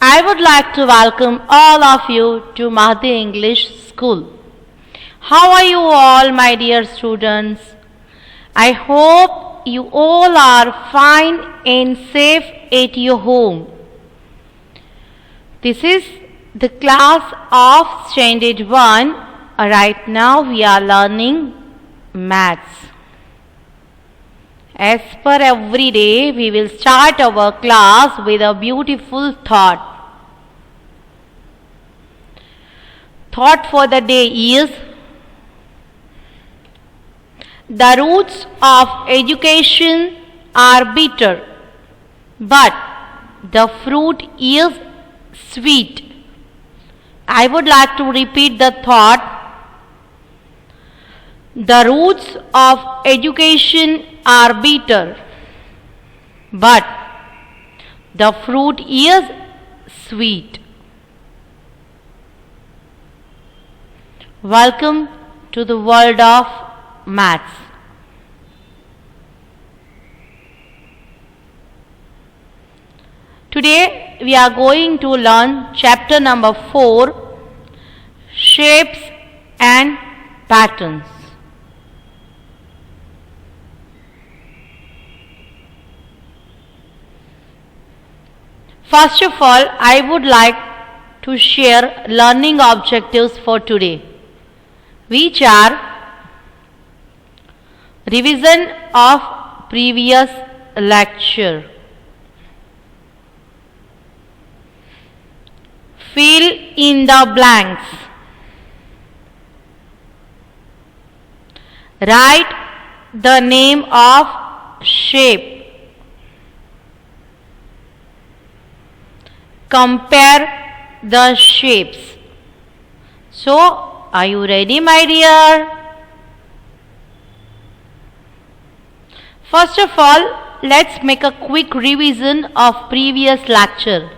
I would like to welcome all of you to Mahdi English School. How are you all, my dear students? I hope you all are fine and safe at your home. This is the class of Standard 1. Right now we are learning maths. As per every day, we will start our class with a beautiful thought. Thought for the day is: the roots of education are bitter, but the fruit is sweet. I would like to repeat the thought. The roots of education are bitter, but the fruit is sweet. Welcome to the world of maths. Today we are going to learn chapter number 4, Shapes and Patterns. First of all, I would like to share learning objectives for today, which are revision of previous lecture, fill in the blanks, write the name of shape, compare the shapes. So, are you ready, my dear? First of all, let's make a quick revision of previous lecture.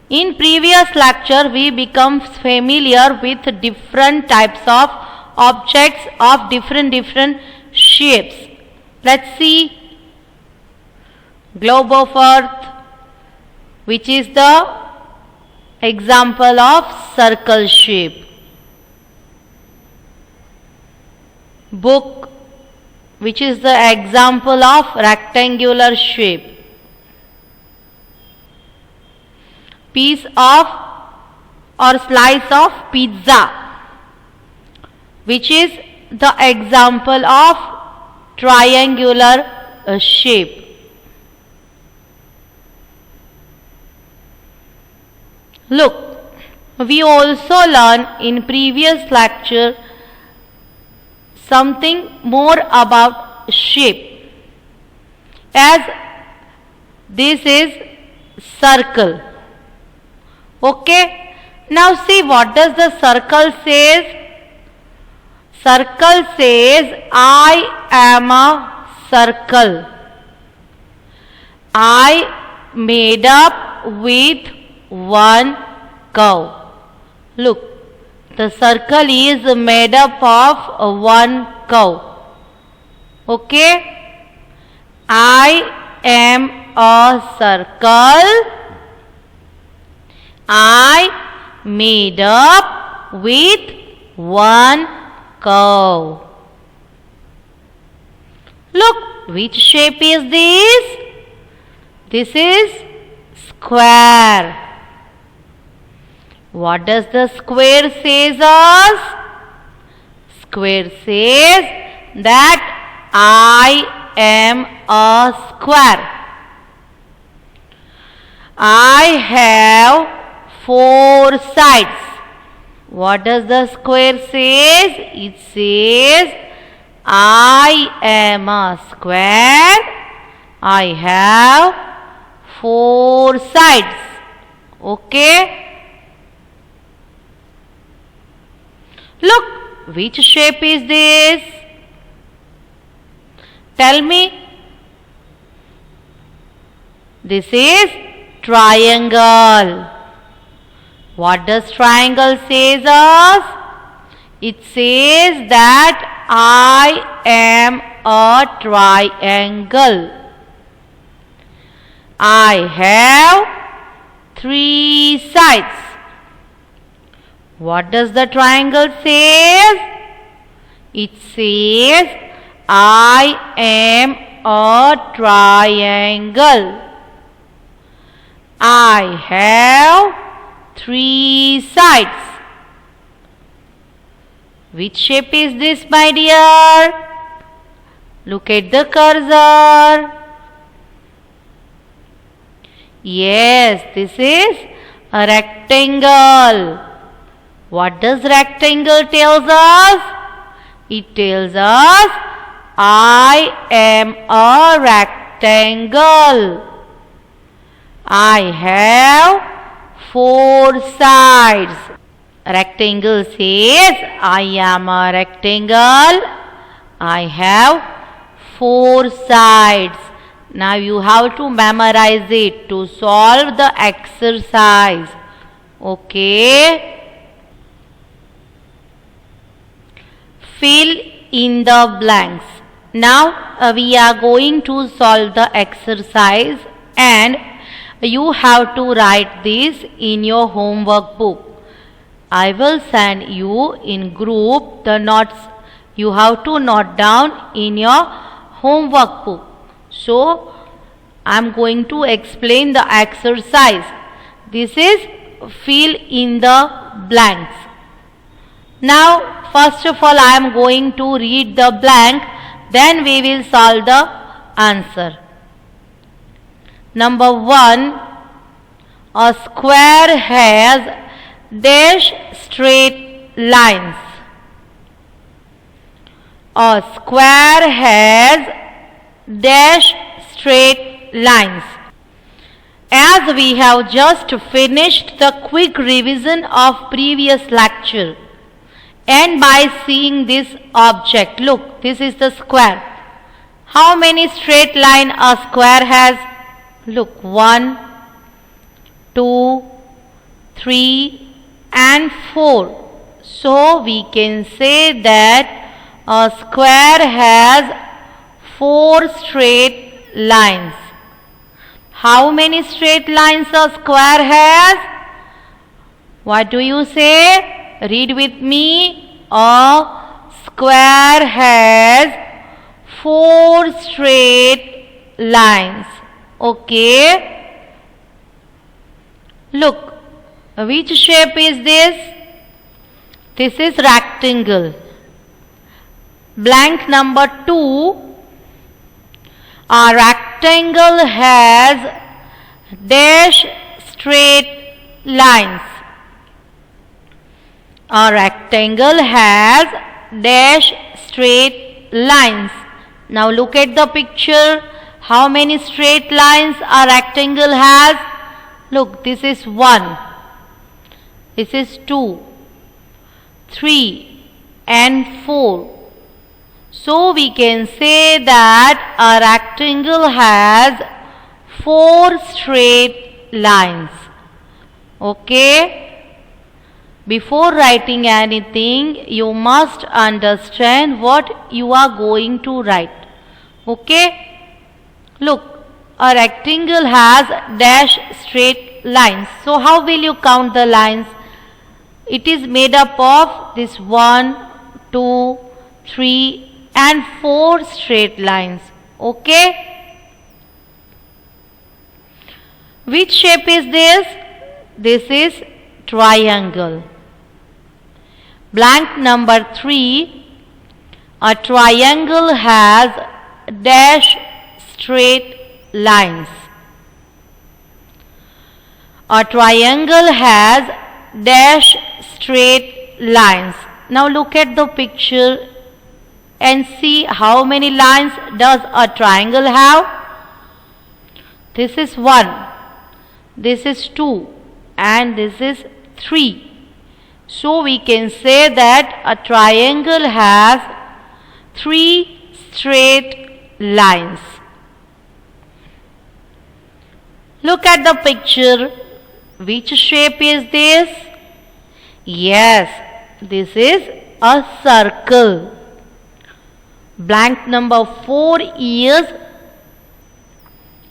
In previous lecture, we become familiar with different types of objects of different shapes. Let's see. Globe of Earth, which is the example of circle shape. Book, which is the example of rectangular shape. Piece of or slice of pizza, which is the example of triangular shape. Look, we also learned in previous lecture something more about shape, as this is circle. Okay, now see what does the circle says. Circle says, I am a circle. I made up with one curve. Look, the circle is made up of one curve. Okay, I am a circle. I made up with one curve. Look, which shape is this? This is square. What does the square says us? Square says that I am a square. I have 4 sides. What does the square says? It says, I am a square. I have 4 sides. Okay. Look, which shape is this? Tell me. This is triangle. What does triangle says us? It says that I am a triangle. I have 3 sides. What does the triangle says? It says, I am a triangle. I have 3 sides. Which shape is this, my dear? Look at the cursor. Yes, this is a rectangle. What does rectangle tells us? It tells us, I am a rectangle. I have 4 sides. Rectangle says, I am a rectangle. I have 4 sides. Now you have to memorize it to solve the exercise. Okay? Fill in the blanks. Now we are going to solve the exercise and you have to write this in your homework book. I will send you in group the notes. You have to note down in your homework book. So, I am going to explain the exercise. This is fill in the blanks. Now, first of all, I am going to read the blank. Then we will solve the answer. Number 1. A square has dash straight lines. A square has dash straight lines. As we have just finished the quick revision of previous lecture, and by seeing this object, look, this is the square. How many straight line a square has? Look, 1, 2, 3 and 4. So we can say that a square has 4 straight lines. How many straight lines a square has? What do you say? Read with me. A square has 4 straight lines. Okay. Look. Which shape is this? This is rectangle. Blank number 2. A rectangle has dash straight lines. A rectangle has dash straight lines. Now look at the picture. How many straight lines a rectangle has? Look, this is 1. This is 2, 3 and 4. So we can say that a rectangle has 4 straight lines. Okay? Before writing anything, you must understand what you are going to write. Okay? Look, a rectangle has dash straight lines. So how will you count the lines? It is made up of this 1, 2, 3 and 4 straight lines. Okay? Which shape is this? This is triangle. Blank number 3. A triangle has dash straight lines. A triangle has dash straight lines. Now look at the picture and see how many lines does a triangle have. This is 1, this is 2 and this is 3. So we can say that a triangle has 3 straight lines. Look at the picture. Which shape is this? Yes, this is a circle. Blank number 4 is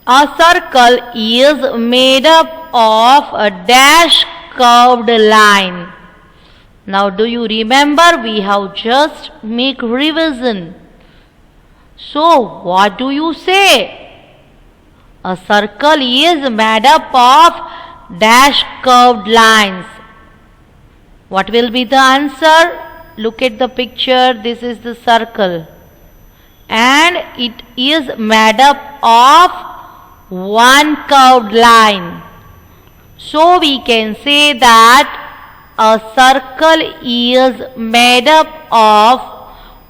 a circle is made up of a dash curved line. Now do you remember we have just make revision. So what do you say? A circle is made up of dash curved lines. What will be the answer? Look at the picture. This is the circle. And it is made up of one curved line. So we can say that a circle is made up of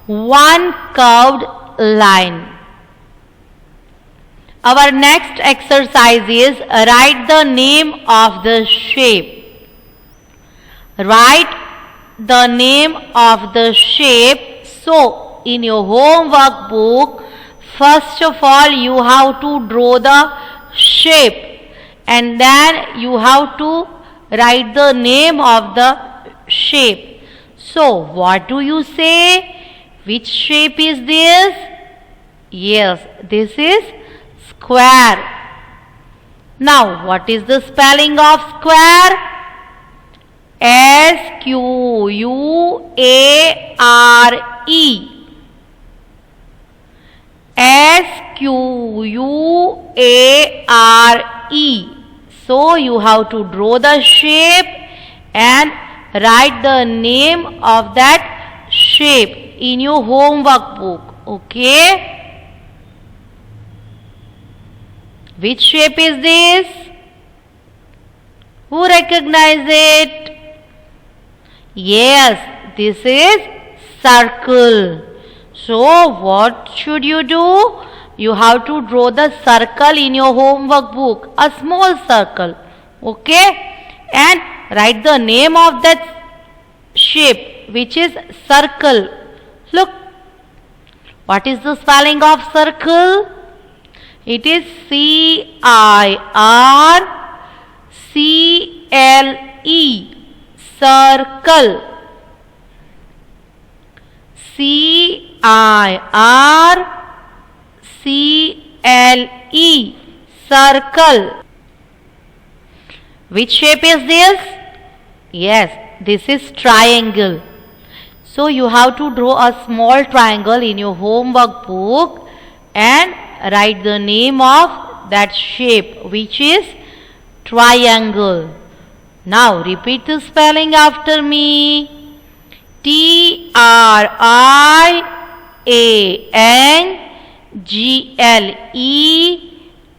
one curved line. Our next exercise is write the name of the shape. Write the name of the shape. So in your homework book, first of all you have to draw the shape and then you have to write the name of the shape. So what do you say? Which shape is this? Yes, this is square. Now what is the spelling of square? S-Q-U-A-R-E. S-Q-U-A-R-E. So you have to draw the shape and write the name of that shape in your homework book. Okay? Which shape is this? Who recognize it? Yes, this is circle. So what should you do? You have to draw the circle in your homework book, a small circle. Okay? And write the name of that shape, which is circle. Look, what is the spelling of circle? It is C-I-R-C-L-E, circle. C-I-R-C-L-E, circle. Which shape is this? Yes, this is triangle. So you have to draw a small triangle in your homework book and write the name of that shape, which is triangle. Now repeat the spelling after me. T-R-I-A-N-G-L-E,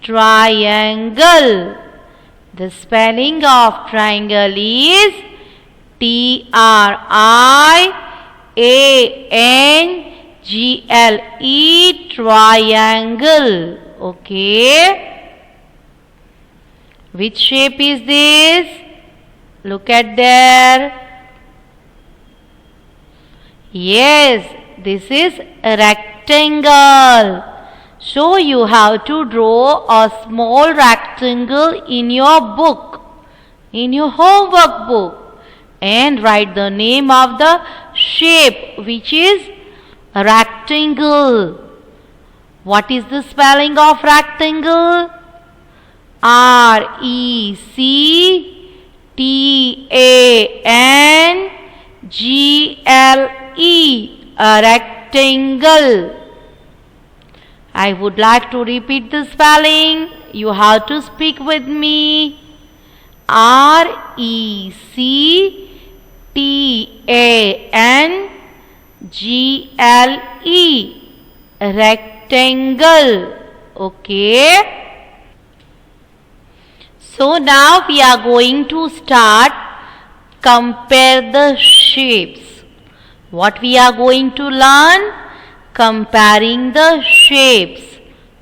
triangle. The spelling of triangle is T-R-I-A-N-G-L-E, triangle. Okay? Which shape is this? Look at there. Yes, this is a rectangle. So you have to draw a small rectangle in your book, in your homework book, and write the name of the shape, which is a rectangle. What is the spelling of rectangle? R-E-C-T-A-N-G-L-E, a rectangle. I would like to repeat the spelling. You have to speak with me. R-E-C-T-A-N-G-L-E, rectangle. Okay? So now we are going to start compare the shapes. What we are going to learn? Comparing the shapes.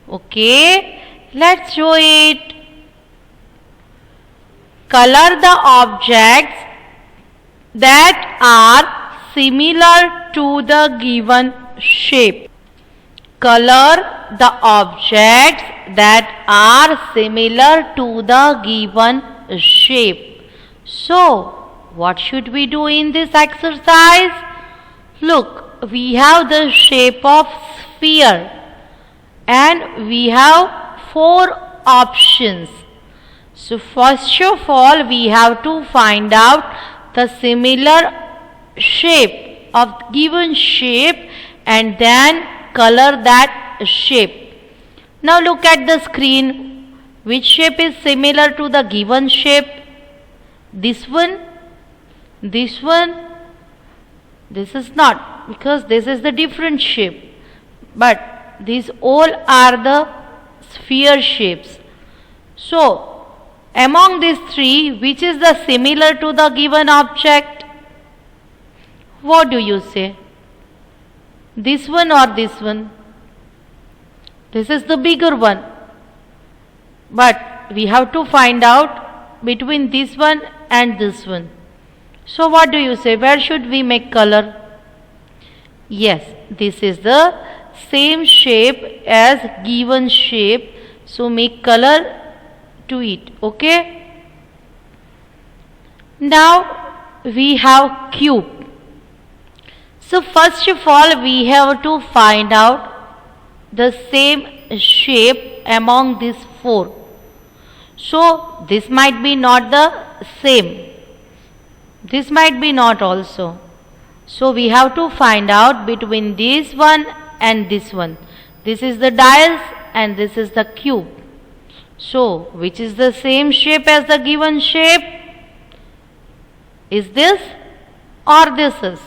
Okay? Let's show it. Color the objects that are similar to the given shape. Color the objects that are similar to the given shape. So, what should we do in this exercise? Look, we have the shape of sphere and we have 4 options. So first of all we have to find out the similar shape of given shape and then color that shape. Now look at the screen. Which shape is similar to the given shape? This one, this one. This is not, because this is the different shape. But these all are the sphere shapes. So among these three, which is the similar to the given object? What do you say? This one or this one? This is the bigger one. But we have to find out between this one and this one. So what do you say? Where should we make color? Yes, this is the same shape as given shape. So make color to it. Okay. Now we have cube. So first of all we have to find out the same shape among these four. So this might be not the same. This might be not also. So we have to find out between this one and this one. This is the dials and this is the cube. So which is the same shape as the given shape? Is this or this is?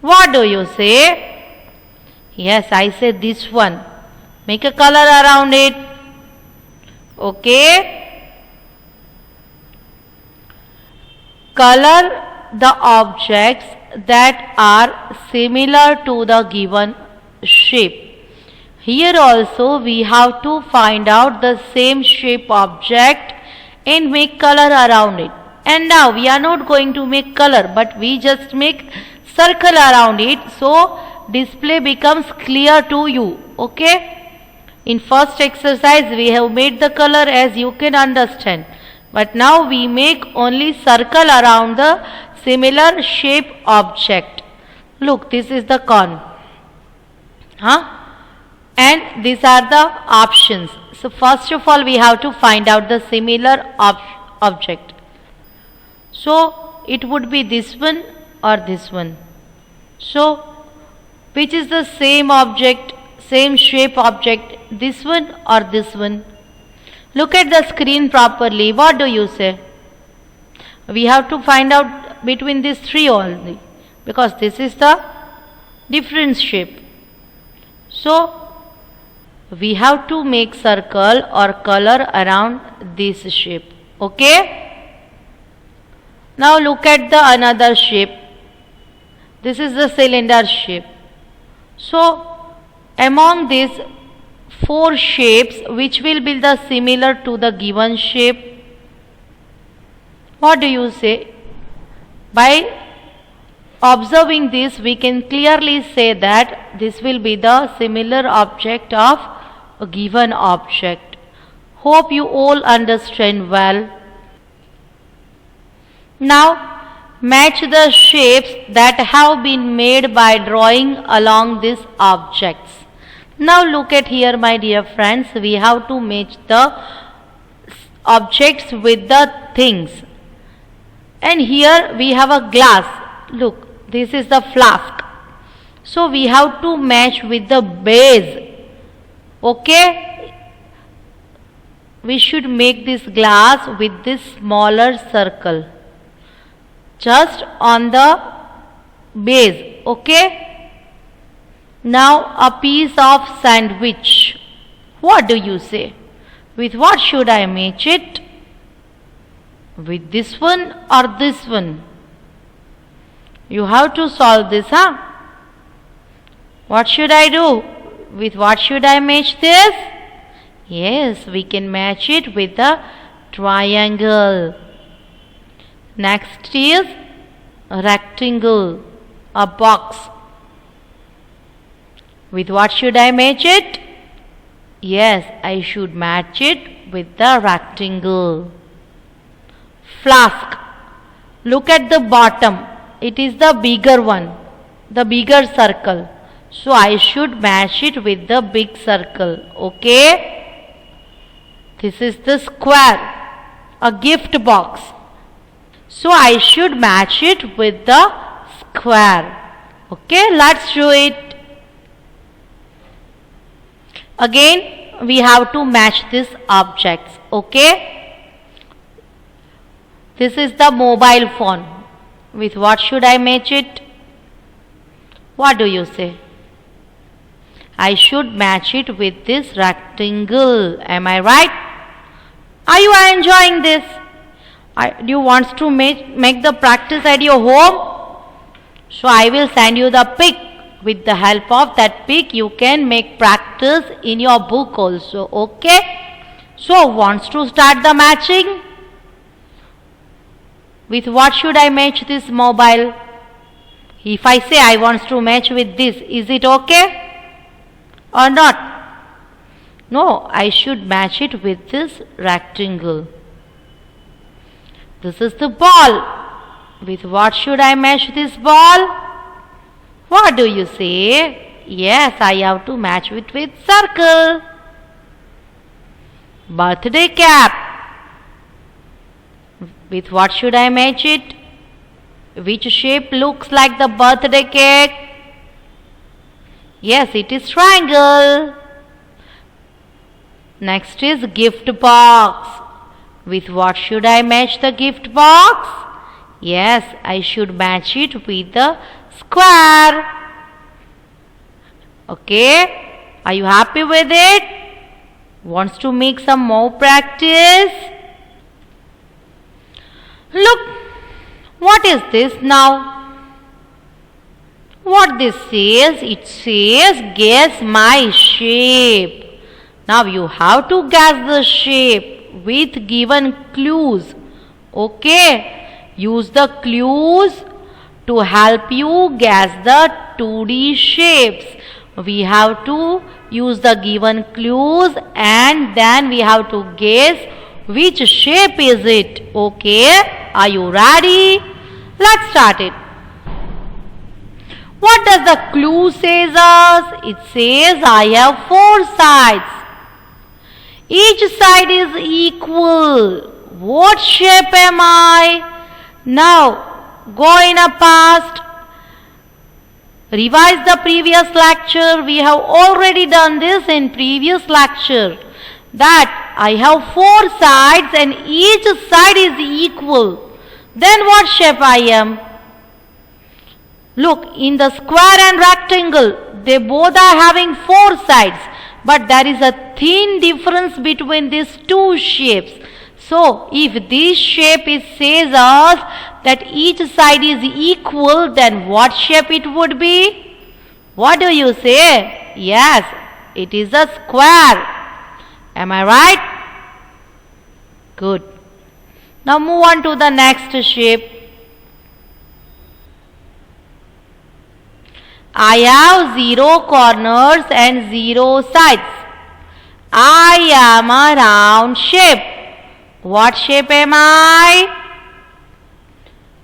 What do you say? Yes, I say this one. Make a color around it. Okay. Color the objects that are similar to the given shape. Here also we have to find out the same shape object and make color around it. And now we are not going to make color, but we just make circle around it, so display becomes clear to you. Okay. In first exercise we have made the color, as you can understand. But now we make only circle around the similar shape object. Look, this is the cone. And these are the options. So first of all we have to find out the similar object. So it would be this one or this one. So which is the same object, same shape object, this one or this one? Look at the screen properly. What do you say? We have to find out between these three only, because this is the different shape. So we have to make circle or color around this shape. Okay. Now look at the another shape. This is the cylinder shape. So among these four shapes, which will be the similar to the given shape? What do you say? By observing this we can clearly say that this will be the similar object of a given object. Hope you all understand well. Now match the shapes that have been made by drawing along these objects. Now look at here, my dear friends, we have to match the objects with the things. And here we have a glass. Look, this is the flask. So we have to match with the base. Okay. We should make this glass with this smaller circle just on the base. Okay. Now a piece of sandwich. What do you say? With what should I match it? With this one or this one? You have to solve this, huh? What should I do? With what should I match this? Yes, we can match it with a triangle. Next is a rectangle, a box. With what should I match it? Yes, I should match it with the rectangle. Flask. Look at the bottom. It is the bigger one, the bigger circle. So I should match it with the big circle. Okay. This is the square. a gift box. So I should match it with the square. Okay, let's do it. Again, we have to match these objects. Okay, this is the mobile phone. With what should I match it? What do you say? I should match it with this rectangle. Am I right? Are you enjoying this? Do you want to make the practice at your home? So I will send you the pic. With the help of that pic, you can make practice in your book also. Okay? So wants to start the matching? With what should I match this mobile? If I say I want to match with this, is it okay or not? No, I should match it with this rectangle. This is the ball. With what should I match this ball? What do you say? Yes, I have to match it with circle. Birthday cap. With what should I match it? Which shape looks like the birthday cake? Yes, it is triangle. Next is gift box. With what should I match the gift box? Yes, I should match it with the square. Okay, are you happy with it? Wants to make some more practice? Look, what is this now? What this says? It says guess my shape. Now you have to guess the shape with given clues. Okay, use the clues to help you guess the 2D shapes. We have to use the given clues and then we have to guess which shape is it. Okay, are you ready? Let's start it. What does the clue says us? It says I have 4 sides. Each side is equal. What shape am I? Now, go in a past. Revise the previous lecture. We have already done this in previous lecture. That I have 4 sides and each side is equal. Then what shape I am? Look, in the square and rectangle, they both are having 4 sides. But there is a thin difference between these 2 shapes. So, if this shape says us that each side is equal, then what shape it would be? What do you say? Yes, it is a square. Am I right? Good. Now move on to the next shape. I have 0 corners and 0 sides. I am a round shape. What shape am I?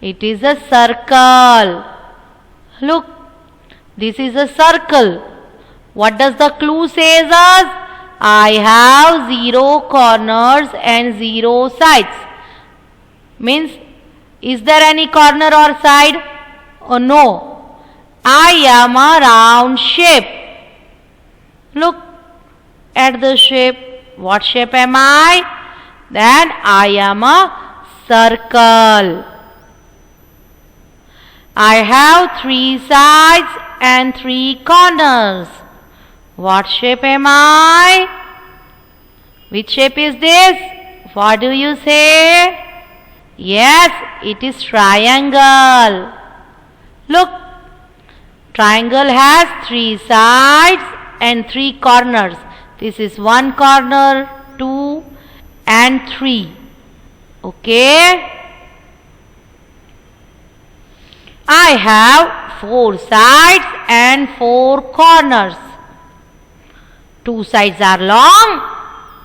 It is a circle. Look, this is a circle. What does the clue say us? I have 0 corners and 0 sides. Means, is there any corner or side? Oh no. I am a round shape. Look at the shape. What shape am I? Then I am a circle. I have 3 sides and 3 corners. What shape am I? Which shape is this? What do you say? Yes, it is triangle. Look, triangle has 3 sides and 3 corners. This is 1 corner, 2 and 3. Okay. I have 4 sides and 4 corners. 2 sides are long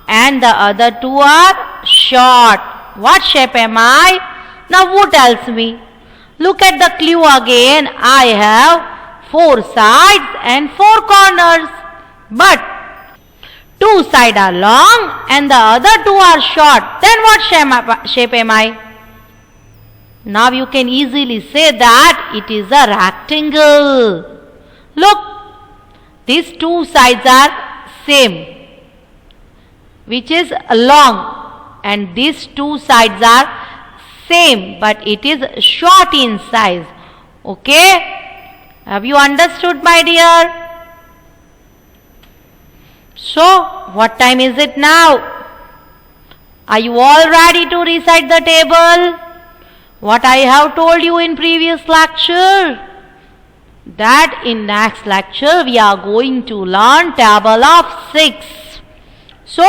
and the other 2 are short. What shape am I? Now who tells me? Look at the clue again. I have 4 sides and 4 corners. But Two sides are long and the other two are short. Then what shape am I? Now you can easily say that it is a rectangle. Look, these two sides are same, which is long, and these two sides are same, but it is short in size. Okay? Have you understood, my dear? So, what time is it now? Are you all ready to recite the table? What I have told you in previous lecture? That in next lecture we are going to learn table of 6. So,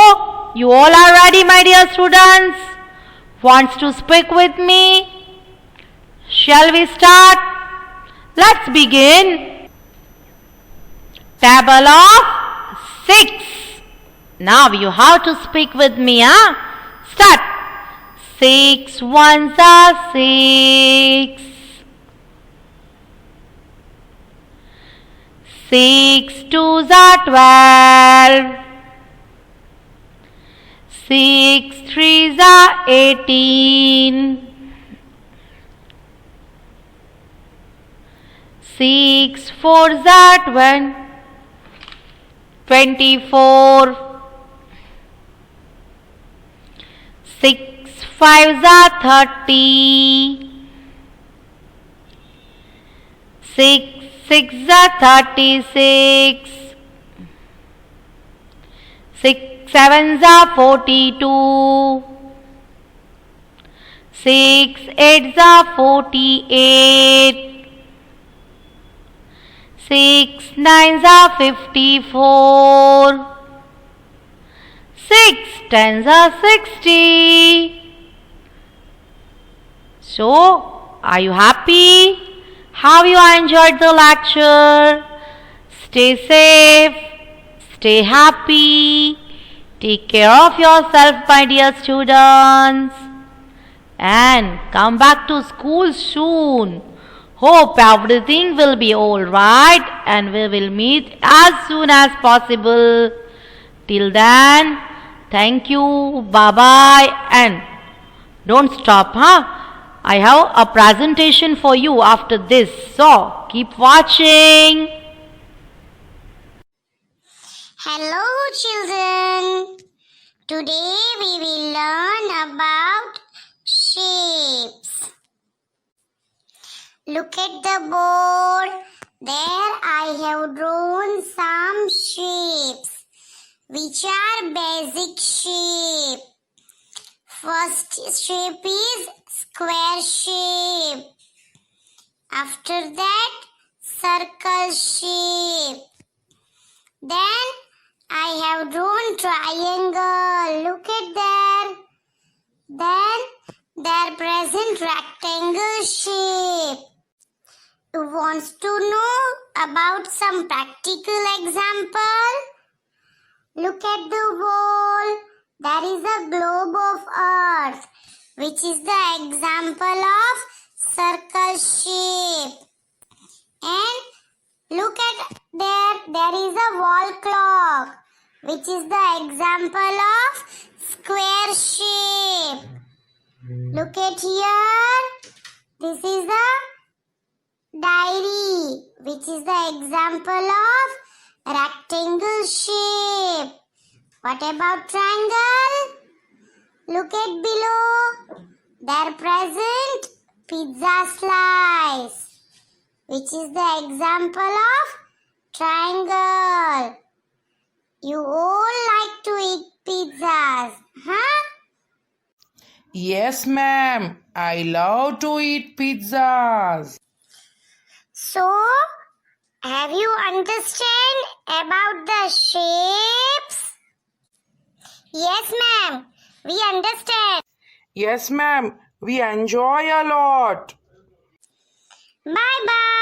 you all are ready, my dear students? Wants to speak with me? Shall we start? Let's begin. Table of 6. Now you have to speak with me, huh? Start. 6 ones are 6. 6 twos are 12. 6 threes are 18. 6 fours are 24. 6 fives are 30. 6 sixes are 36. 6 sevens are 42. 6 eights are 48. 6 nines are 54. 6 tens are 60. So, are you happy? Have you enjoyed the lecture? Stay safe, stay happy, take care of yourself, my dear students, and come back to school soon. Hope everything will be alright and we will meet as soon as possible. Till then, thank you, bye-bye, and don't stop, huh? I have a presentation for you after this, so keep watching. Hello children, today we will learn about shapes. Look at the board, there I have drawn some shapes which are basic shape. First shape is square shape. After that, circle shape. Then I have drawn triangle. Look at there. Then there present rectangle shape. You want to know about some practical example? Look at the wall. There is a globe of earth, which is the example of circle shape. And look at there is a wall clock, which is the example of square shape. Look at here. This is a diary, which is the example of rectangle shape. What about triangle? Look at below. There present pizza slice, which is the example of triangle. You all like to eat pizzas, huh? Yes, ma'am. I love to eat pizzas. So, have you understand about the shapes? Yes, ma'am. We understand. Yes, ma'am. We enjoy a lot. Bye-bye.